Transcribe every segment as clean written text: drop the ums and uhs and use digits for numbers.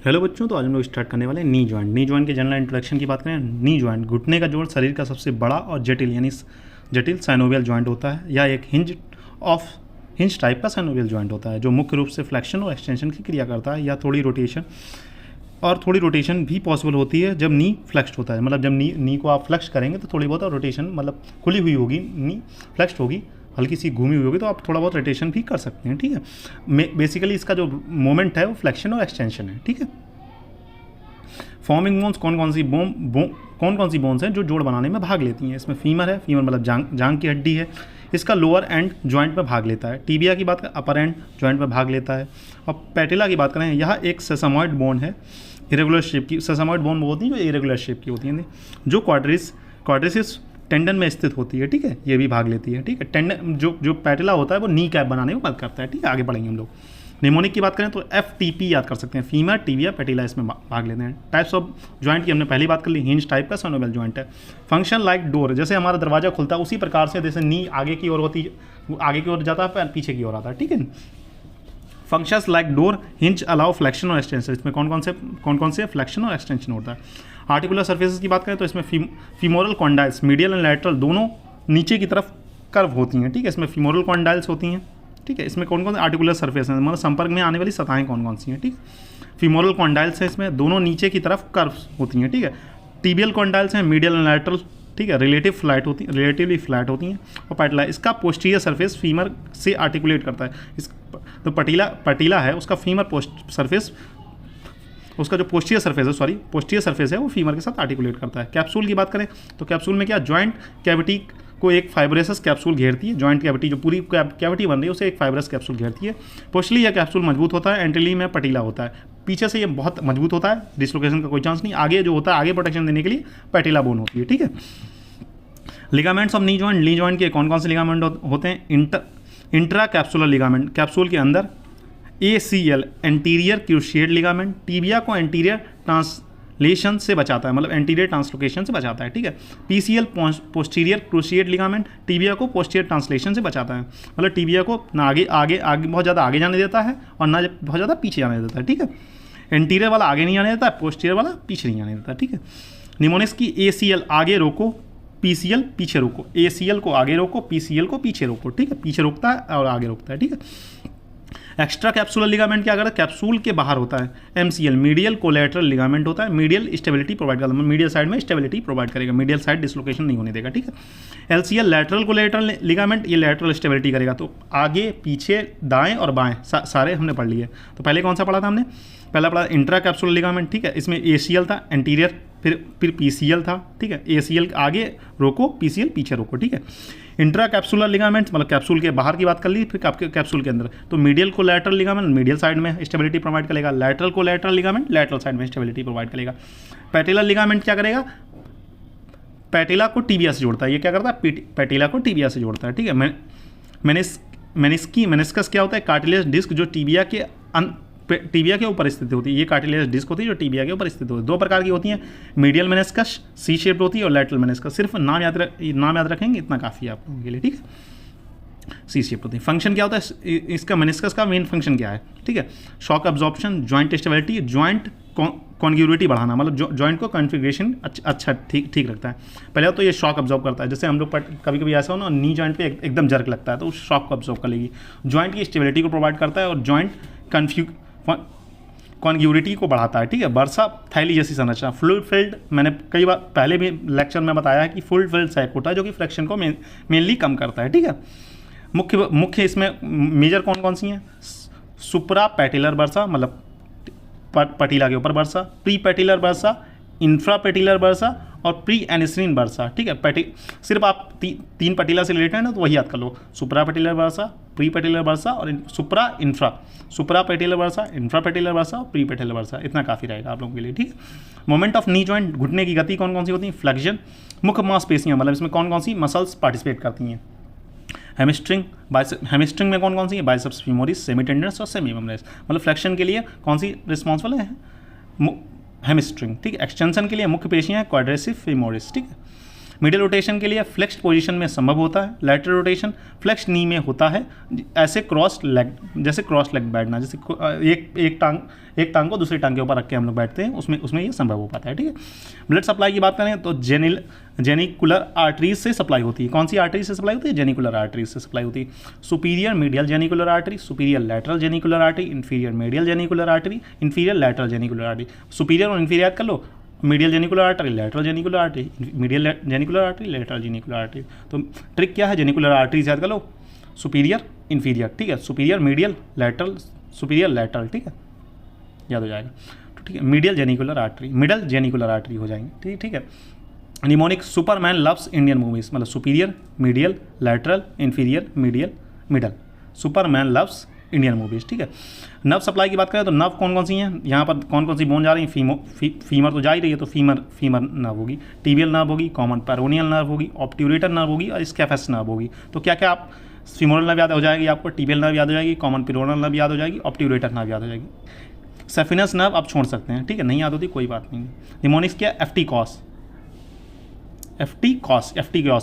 Hello बच्चों, तो आज हम लोग स्टार्ट करने वाले हैं नी जॉइंट। नी जॉइंट के जनरल इंट्रोडक्शन की बात करें, नी जॉइंट घुटने का जोड़ शरीर का सबसे बड़ा और जटिल यानी जटिल साइनोवियल जॉइंट होता है। यह एक हिंज टाइप का साइनोवियल जॉइंट होता है जो मुख्य रूप से फ्लेक्शन और एक्सटेंशन की क्रिया करता है। या थोड़ी रोटेशन भी पॉसिबल होती है जब नी फ्लेक्स्ड होता है। मतलब जब नी को आप फ्लेक्स करेंगे तो थोड़ी बहुत रोटेशन, मतलब खुली हुई होगी, नी फ्लेक्स्ड होगी, हल्की सी घूमी हुई होगी, तो आप थोड़ा बहुत रोटेशन भी कर सकते हैं। ठीक है, बेसिकली इसका जो मोमेंट है वो फ्लेक्शन और एक्सटेंशन है। ठीक है, फॉर्मिंग बोन्स कौन कौन सी बोन्स हैं जो जोड़ बनाने में भाग लेती हैं। इसमें फीमर है, फीमर मतलब जांग की हड्डी है, इसका लोअर एंड जॉइंट में भाग लेता है। टीबिया की बात करें, अपर एंड जॉइंट में भाग लेता है। और पैटिला की बात करें, यह एक सेसामॉइड बोन है, इरेगुलर शेप की। सेसामॉइड बोन वो होती है जो इरेगुलर शेप की होती है, जो क्वाड्रिसिस टेंडन में स्थित होती है। ठीक है, ये भी भाग लेती है। ठीक है, टेंडन जो पैटिला होता है वो नी कैप बनाने में मदद करता है। ठीक है, आगे बढ़ेंगे हम लोग। निमोनिक की बात करें तो FTP याद कर सकते हैं, फीमर, टिबिया, पैटिला, इसमें भाग लेते हैं। टाइप्स ऑफ जॉइंट की हमने पहली बात कर ली, हिंज टाइप का साइनोवियल जॉइंट है। फंक्शन लाइक डोर, जैसे हमारा दरवाजा खुलता है उसी प्रकार से, जैसे नी आगे की ओर होती है, आगे की ओर जाता है, पीछे की ओर आता है। ठीक है, functions like door, hinge allow flexion और एक्सटेंशन। इसमें कौन कौन से फ्लेक्शन और एक्सटेंशन होता है। आर्टिकुलर सर्फेसिस की बात करें तो इसमें femoral condyles medial and lateral दोनों नीचे की तरफ कर्व होती हैं। ठीक है, इसमें फीमोरल कॉन्डाइल्स होती हैं। ठीक है, इसमें कौन कौन से आर्टिकुलर सर्फेस हैं, मतलब संपर्क में आने वाली सतहें कौन कौन सी हैं। ठीक, फीमोरल कॉन्डाइल्स है, इसमें दोनों नीचे की तरफ कर्व्स होती हैं। ठीक है, टिबियल कॉन्डाइल्स हैं, मीडियल एंड लैटरल। ठीक है, रिलेटिवली फ्लैट होती हैं। और पैटिला, इसका पोस्टीरियर सरफेस फीमर से आर्टिकुलेट करता है। इस तो पटीला है, उसका फीमर सरफेस, उसका जो पोस्टीरियर सरफेस है वो फीमर के साथ आर्टिकुलेट करता है। कैप्सूल की बात करें तो कैप्सूल में क्या, जॉइंट कैविटी को एक फाइब्रेसस कैप्सूल घेरती है। जॉइंट कैविटी जो पूरी कैविटी बन रही है उसे एक फाइब्रस कैप्सूल घेरती है। पोस्टली यह कैप्सूल मजबूत होता है, एंट्रली में पटीला होता है। पीछे से ये बहुत मजबूत होता है, डिसलोकेशन का कोई चांस नहीं। आगे जो होता है, आगे प्रोटेक्शन देने के लिए पैटिला बोन होती है। ठीक है, लिगामेंट्स ऑफ नी जॉइंट के कौन कौन से लिगामेंट होते हैं। इंट्रा कैप्सुलर लिगामेंट, कैप्सूल के अंदर। ACL anterior cruciate ligament, tibia को एंटीरियर ट्रांसलेशन से बचाता है, मतलब एंटीरियर ट्रांसलोकेशन से बचाता है। ठीक है, PCL posterior cruciate ligament, tibia को पोस्टीरियर ट्रांसलेशन से बचाता है, मतलब टीबिया को ना आगे बहुत ज़्यादा आगे जाने देता है और ना बहुत ज़्यादा पीछे जाने देता है। ठीक है, एंटीरियर वाला आगे नहीं जाने देता है, पोस्टीरियर वाला पीछे नहीं जाने देता। ठीक है, निमोनिक्स की ACL आगे रोको, PCL पीछे रोको। ACL को आगे रोको, PCL को पीछे रोको। ठीक है, पीछे रोकता है और आगे रोकता है। ठीक है, एक्स्ट्रा कैप्सुलर लिगामेंट क्या करता है, कैप्सूल के बाहर होता है। MCL मीडियल कोलेटरल लिगामेंट होता है, मीडियल स्टेबिलिटी प्रोवाइड करता है, मीडियल साइड में स्टेबिलिटी प्रोवाइड करेगा, मीडियल साइड डिसलोकेशन नहीं होने देगा। ठीक है, LCL लैटरल कोलेटरल लिगामेंट, ये लैटरल स्टेबिलिटी करेगा। तो आगे पीछे दाएं और बाएं सारे हमने पढ़ लिए। तो पहले कौन सा पढ़ा था हमने, पहला पढ़ा इंट्रा कैप्सुलर लिगामेंट। ठीक है, इसमें ACL था एंटीरियर, फिर PCL था। ठीक है, ACL आगे रोको, PCL पीछे रोको। ठीक है, इंट्रा कैप्सुलर लिगामेंट्स मतलब कैप्सूल के बाहर की बात कर ली, फिर आपके कैप्सूल के अंदर। तो मीडियल को लैटरल लिगामेंट मीडियल साइड में स्टेबिलिटी प्रोवाइड करेगा, लैटरल को लैटरल लिगामेंट लैटरल साइड में स्टेबिलिटी प्रोवाइड करेगा। पैटिलर लिगामेंट क्या करेगा, पैटिला को टीबिया से जोड़ता है। ये क्या करता है, पैटिला को टीबिया से जोड़ता है। ठीक है, मेनिस्कस क्या होता है, कार्टिलेज डिस्क जो टीबिया के ऊपर स्थित होती है। ये कार्टिलेज डिस्क होती है जो टीबिया के ऊपर स्थित होती है। दो प्रकार की होती हैं, मीडियल मेनिस्कस C शेप्ड होती है और लैटरल मेनिस्कस। सिर्फ नाम याद रखेंगे, इतना काफ़ी है आप लोगों के लिए। ठीक है, C शेप्ड होती है। फंक्शन क्या होता है इसका, मेनिस्कस का मेन फंक्शन क्या है। ठीक है, shock absorption, joint stability, joint congruity बढ़ाना, मतलब जॉइंट को कॉन्फ़िगरेशन अच्छा ठीक रखता है। पहले तो ये शॉक अब्जॉर्ब करता है, जैसे हम लोग कभी कभी ऐसा हो ना, नी जॉइंट पे एकदम जर्क लगता है तो उस शॉक को अब्जॉर्ब कर लेगी। जॉइंट की स्टेबिलिटी को प्रोवाइड करता है और जॉइंट कॉन्ग्यूरिटी को बढ़ाता है। ठीक है, बर्सा थैली जैसी संरचना, फ्लूइड फिल्ड, मैंने कई बार पहले भी लेक्चर में बताया है कि फ्लूइड फिल्ड सैक होता है जो कि फ्रैक्शन को मेनली कम करता है। ठीक है, मुख्य इसमें मेजर कौन कौन सी हैं, सुप्रा पैटिलर बर्सा मतलब पटीला के ऊपर bursa, pre patellar bursa, infra patellar bursa और प्री एनिस्रीन बर्सा। ठीक है, सिर्फ आप तीन पटीला से रिलेटेड है ना, तो वही याद कर लो, सुप्रा पैटिलर बर्सा, प्री पैटिलर बर्सा और सुप्रा पैटिलर बर्सा, इंफ्रा पैटिलर बर्सा और प्री पैटिलर बर्सा। इतना काफ़ी रहेगा आप लोगों के लिए। ठीक है, मोमेंट ऑफ नी जॉइंट, घुटने की गति कौन कौन सी होती है, फ्लेक्शन, मुख्य मांसपेशियाँ, मतलब इसमें कौन कौन सी मसल्स पार्टिसिपेट करती हैं। हेमिस्ट्रिंग में कौन कौन सी है, बाइसेप्स फीमोरिस, सेमीटेंडनस और सेमीमेम्ब्रेनस, मतलब फ्लेक्शन के लिए कौन सी रिस्पॉन्सिबल है, हेमिस्ट्रिंग। ठीक है, एक्सटेंशन के लिए मुख्य पेशियाँ हैं क्वाड्रिसेप्स फीमोरिस। ठीक है, मिडिल रोटेशन के लिए फ्लेक्स्ड पोजीशन में संभव होता है। लैटरल रोटेशन फ्लेक्स्ड नी में होता है, ऐसे क्रॉस लेग, जैसे क्रॉस लेग बैठना, जैसे एक टांग को दूसरी टांग के ऊपर रख के हम लोग बैठते हैं, उसमें ये संभव हो पाता है। ठीक है। ब्लड सप्लाई की बात करें तो जेनिकुलर आर्टरीज से सप्लाई होती है। कौन सी आर्टरी से सप्लाई होती है? जेनिकुलर आर्टरीज से सप्लाई होती है। Superior medial genicular artery, superior lateral genicular artery, inferior medial genicular artery, inferior lateral genicular artery. Superior और इंफीरियर कर लो, medial genicular artery, lateral genicular artery, medial genicular artery, lateral genicular artery. तो trick क्या है? Genicular arteries याद कर लो, superior inferior, ठीक है, superior medial lateral, superior lateral, ठीक है, याद हो जाएगा। तो ठीक है, medial genicular artery, middle genicular artery हो जाएंगे। ठीक है। Mnemonic Superman loves Indian movies, मतलब superior medial lateral inferior medial middle, Superman loves Indian movies. ठीक है। नर्व सप्लाई की बात करें तो नर्व कौन कौन सी हैं, यहाँ पर कौन कौन सी बोन जा रही हैं? फीमर तो जा ही रही है, तो फीमर नर्व होगी, टीबियल नर्व होगी, कॉमन पेरोनियल नर्व होगी, ऑब्ट्यूरेटर नर्व होगी और स्कैफस नर्व होगी। तो क्या क्या आप फीमोरल नर्व याद हो जाएगी आपको, टीबियल नर्व याद हो जाएगी, कॉमन पेरोनियल नर्व याद हो जाएगी, ऑब्ट्यूरेटर नर्व याद हो जाएगी। सेफिनस नर्व आप छोड़ सकते हैं, ठीक है, नहीं याद होती कोई बात नहीं। निमोनिक्स क्या? एफ टी कॉस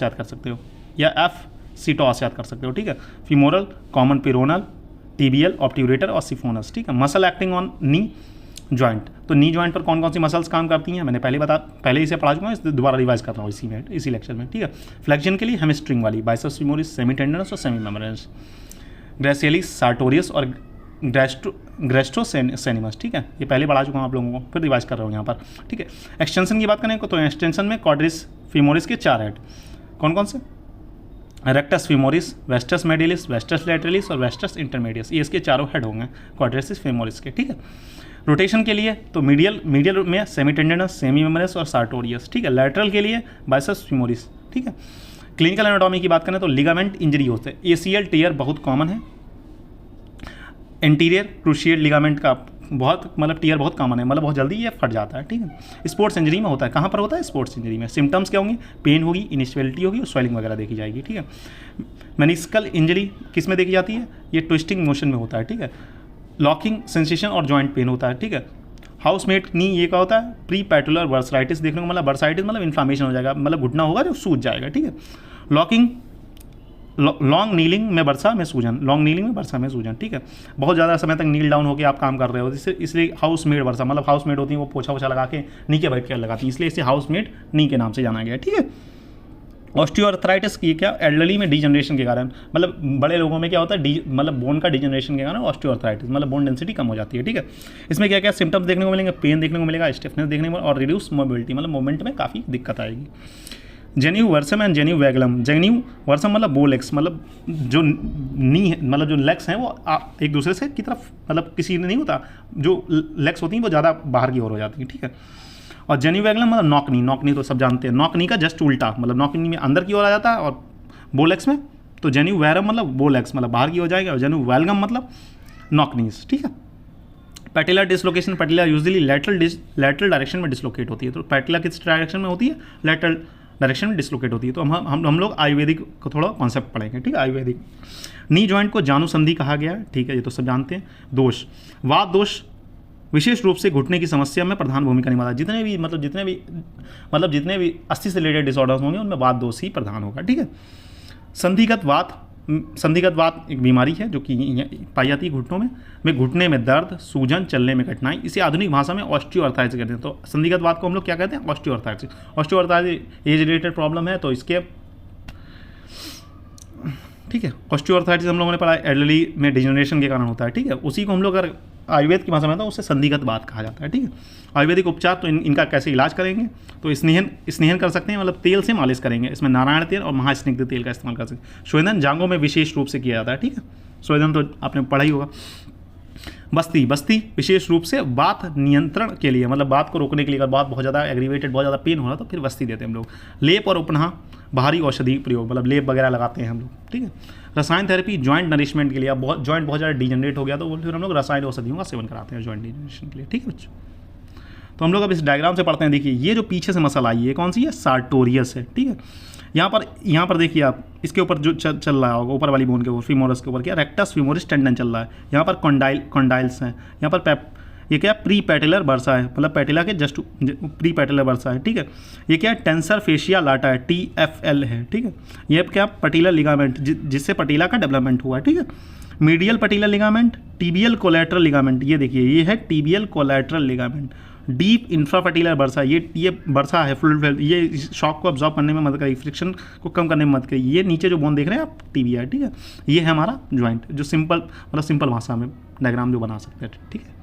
याद कर सकते हो, या एफ सीटॉस याद कर सकते हो। ठीक है। फीमोरल, कॉमन पेरोनल, टीबियल, ऑब्ट्यूरेटर और सिफोनस। ठीक है। Muscle acting on knee joint, तो नी जॉइंट पर कौन कौन सी मसल्स काम करती हैं? मैंने पहले इसे पढ़ा चुका हूँ, इसे दोबारा रिवाइज कर रहा हूँ इसी लेक्चर में। ठीक है। फ्लेक्शन के लिए हैमस्ट्रिंग वाली, बाइसेप्स फीमोरिस, सेमी टेंडनस और सेमी मेम्ब्रेनस, ग्रेसियलिस सार्टोरियस और ग्रेस्ट्रोसेनिमस। ठीक है, ये पहले पढ़ा चुका हूँ आप लोगों को, फिर रिवाइज कर रहा हूँ यहाँ पर। ठीक है। एक्सटेंशन की बात करें तो एक्सटेंशन में क्वाड्रिस फीमोरिस के 4 हेड, कौन कौन से? Rectus femoris, vastus medialis, vastus lateralis और वेस्टस इंटरमीडियस, ये इसके चारों हेड होंगे क्वाड्रेसिस फीमोरिस के। ठीक है। रोटेशन के लिए तो मीडियल में सेमी टेंडनस, सेमी मेम्ब्रेनस और सार्टोरियस। ठीक है। लैटरल के लिए बाइसेप्स फीमोरिस। ठीक है। क्लिनिकल एनाटॉमी की बात करें तो लिगामेंट इंजरी होते हैं, एसीएल टीयर बहुत कॉमन है, एंटीरियर क्रूशिएट लिगामेंट का बहुत मतलब टीयर बहुत कॉमन है, मतलब बहुत जल्दी ये फट जाता है। ठीक है। स्पोर्ट्स इंजरी में होता है, कहाँ पर होता है? स्पोर्ट्स इंजरी में। सिम्टम्स क्या होंगे? पेन होगी, इनिशियलिटी होगी और स्वेलिंग वगैरह देखी जाएगी। ठीक है। मेनिस्कल इंजरी किस में देखी जाती है? ये ट्विस्टिंग मोशन में होता है। ठीक है। लॉकिंग सेंसेशन और जॉइंट पेन होता है। ठीक है। हाउसमेट नी, ये क्या होता है? प्री पैटुलर बर्साइटिस देखने को, मतलब बर्साइटिस मतलब इन्फ्लामेशन हो जाएगा, मतलब घुटना होगा जो सूज जाएगा। ठीक है। लॉकिंग, लॉन्ग नीलिंग में वर्षा में सूजन, लॉन्ग नीलिंग में वर्षा में सूजन। ठीक है। बहुत ज़्यादा समय तक नील डाउन होकर आप काम कर रहे हो, इसलिए हाउस मेड वर्षा, मतलब हाउस मेड होती है वो पोछा वोछा लगा के नी के बैठ के लगाती हैं, इसलिए इसे हाउस मेड नी के नाम से जाना गया। ठीक है। ऑस्टियोआर्थराइटिस की क्या? एल्डरली में डिजनरेशन के कारण, मतलब बड़े लोगों में क्या होता है, मतलब बोन का डिजनरेशन के कारण ऑस्टियोआर्थराइटिस, मतलब बोन डेंसिटी कम हो जाती है। ठीक है। इसमें क्या क्या सिम्टम्स देखने को मिलेंगे? पेन देखने को मिलेगा, स्टिफनेस देखने को और रिड्यूस मोबिलिटी, मतलब मूवमेंट में काफ़ी दिक्कत आएगी। जेन्यू वर्सम एंड जेन्यू वैगलम। जेन्यू वर्सम मतलब बो लेग्स, मतलब जो नी है, मतलब जो लेग्स हैं वो एक दूसरे से की तरफ, मतलब किसी ने नहीं होता, जो लेग्स होती हैं वो ज़्यादा बाहर की ओर हो जाती हैं। ठीक है। और जेन्यू वैगलम मतलब नॉक नी तो सब जानते हैं, नॉक नी का जस्ट उल्टा, मतलब नॉक नी में अंदर की ओर आ जाता है और बो लेग्स में, तो जेन्यू वैरम मतलब बो लेग्स मतलब बाहर की हो जाएगा, और जेन्यू वैलगम मतलब नॉक नीज। ठीक है। पैटिला डिसलोकेशन, पैटिला यूजुअली लैटरल डायरेक्शन में डिसलोकेट होती है, तो पैटिला किस डायरेक्शन में होती है? लैटरल डायरेक्शन में डिसलोकेट होती है। तो हम लोग आयुर्वेदिक को थोड़ा कॉन्सेप्ट पढ़ेंगे। ठीक है। आयुर्वेदिक नी जॉइंट को जानुसंधि कहा गया है। ठीक है, ये तो सब जानते हैं। दोष, वात दोष विशेष रूप से घुटने की समस्या में प्रधान भूमिका निभाता है। जितने भी अस्थि से रिलेटेड डिसऑर्डर्स होंगे उनमें वात दोष ही प्रधान होगा। ठीक है। संधिगत वात एक बीमारी है जो कि पाई जाती है घुटनों में घुटने में दर्द, सूजन, चलने में कठिनाई, इसे आधुनिक भाषा में ऑस्टियोआर्थराइटिस कहते हैं। तो संधिगत वात को हम लोग क्या कहते हैं? Osteoarthritis. Osteoarthritis age related problem है, तो इसके ठीक है। ऑस्टियोआर्थराइटिस हम लोगों ने पढ़ा एल्डरली में डिजनरेशन के कारण होता है। ठीक है। उसी को हम लोग अगर आयुर्वेद की भाषा में तो उससे संधिगत वात कहा जाता है। ठीक है। आयुर्वेदिक उपचार तो इनका कैसे इलाज करेंगे? तो स्नेहन कर सकते हैं, मतलब तेल से मालिश करेंगे, इसमें नारायण तेल और महास्निग्ध तेल का इस्तेमाल कर सकते हैं। स्वेदन जांघों में विशेष रूप से किया जाता है। ठीक है। स्वेदन तो आपने पढ़ा ही होगा। बस्ती विशेष रूप से बात नियंत्रण के लिए, मतलब बात को रोकने के लिए, अगर बात बहुत ज़्यादा एग्रीवेटेड, बहुत ज़्यादा पेन हो रहा तो फिर बस्ती देते हैं हम लोग। लेप और उपनाह बाहरी औषधि प्रयोग, मतलब लेप वगैरह लगाते हैं हम लोग। ठीक है। रसायन थेरेपी जॉइंट नरिशमेंट के लिए, अब जॉइंट बहुत ज़्यादा डिजनरेट हो गया तो फिर हम लोग रसायन औषधियों का सेवन कराते हैं जॉइंट डिजनरेशन के लिए। ठीक है बच्चों। तो हम लोग अब इस डायग्राम से पढ़ते हैं। देखिए ये जो पीछे से मसल आई है कौन सी है? सार्टोरियस है। ठीक है। यहाँ पर देखिए आप, इसके ऊपर जो चल रहा होगा ऊपर वाली बोन के ऊपर, फीमोरस के ऊपर क्या? रेक्टस फीमोरिस टेंडन चल रहा है। यहाँ पर कॉन्डाइल्स हैं, यहाँ पर ये क्या प्री पैटेलर बर्सा है, मतलब पैटेला के जस्ट प्री पैटेलर बर्सा है, ठीक है। ये क्या है, टेंसर फेशिया लाटा है, TFL है, ठीक है। ये क्या, पटीलर लिगामेंट जिससे पटीला का डेवलपमेंट हुआ है, ठीक है। Medial patellar ligament, tibial collateral ligament, ये देखिए ये है tibial collateral ligament. Deep infrapatellar bursa, ये बर्सा है फुल, ये शॉक को अब्जॉर्ब करने में मदद करेगी, फ्रिक्शन को कम करने में मदद करेगी। ये नीचे जो बोन देख रहे हैं आप, टीबिया है, ठीक है। ये है हमारा ज्वाइंट, जो सिंपल मतलब सिंपल भाषा में डायग्राम जो बना सकते हैं, ठीक है।